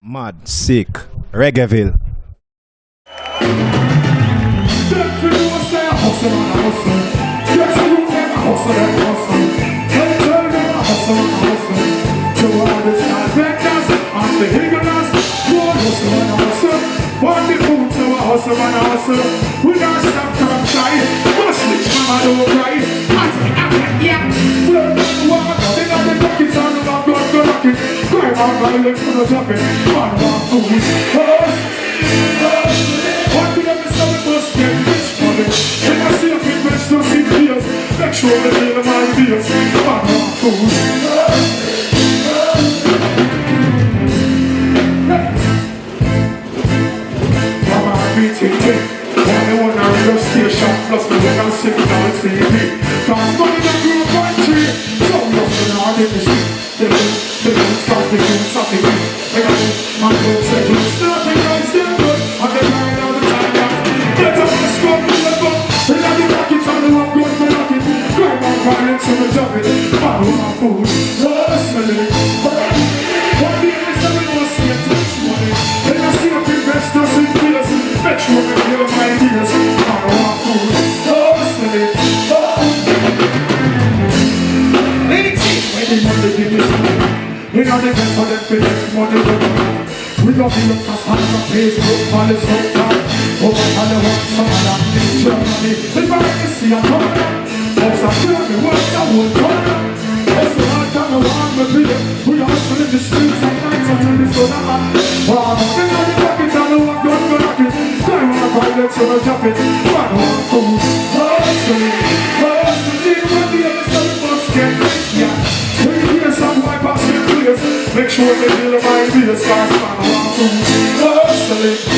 Mad, sick, Reggaeville. We don't stop from trying. Must switch, mama don't cry. Yeah. Well, they got the pockets on the back, don't go rocket. Cry my violence for the jacket. Man, one food. One thing I'm selling must get rich money. When I see a big bitch, don't see tears. Make sure they feel my tears. Man, one food. Station plus the way I'm sitting on TV. Cause money don't grow by tree. So lost in our industry. They don't stop the game, something. They got my good seconds. Nothing nice, they're good. And they grind all the time. Get up and scope in the book. They got the rockets on the rock, good for nothing. Grind on violence in the jumping. Follow my food. Hustling. One day they say we must get rich money. They don't see a big investors in deals. Make sure they hear my ideas. We got the best for them feelings, money we got the look us on the Facebook, all is so down. Over on the one summer in Germany. If I can see a corner, folks are feeling the words I would corner. It's the hard time I want to be. We are still in the streets at night until the sun up. Wow, they got the pockets on the one gun for knocking. They want to buy that so they're jumping. One more food, hustling, when the other side must get rich, yeah. When you hear some white pass in clears, make sure they feel my ideas, cause man, I want to hustling.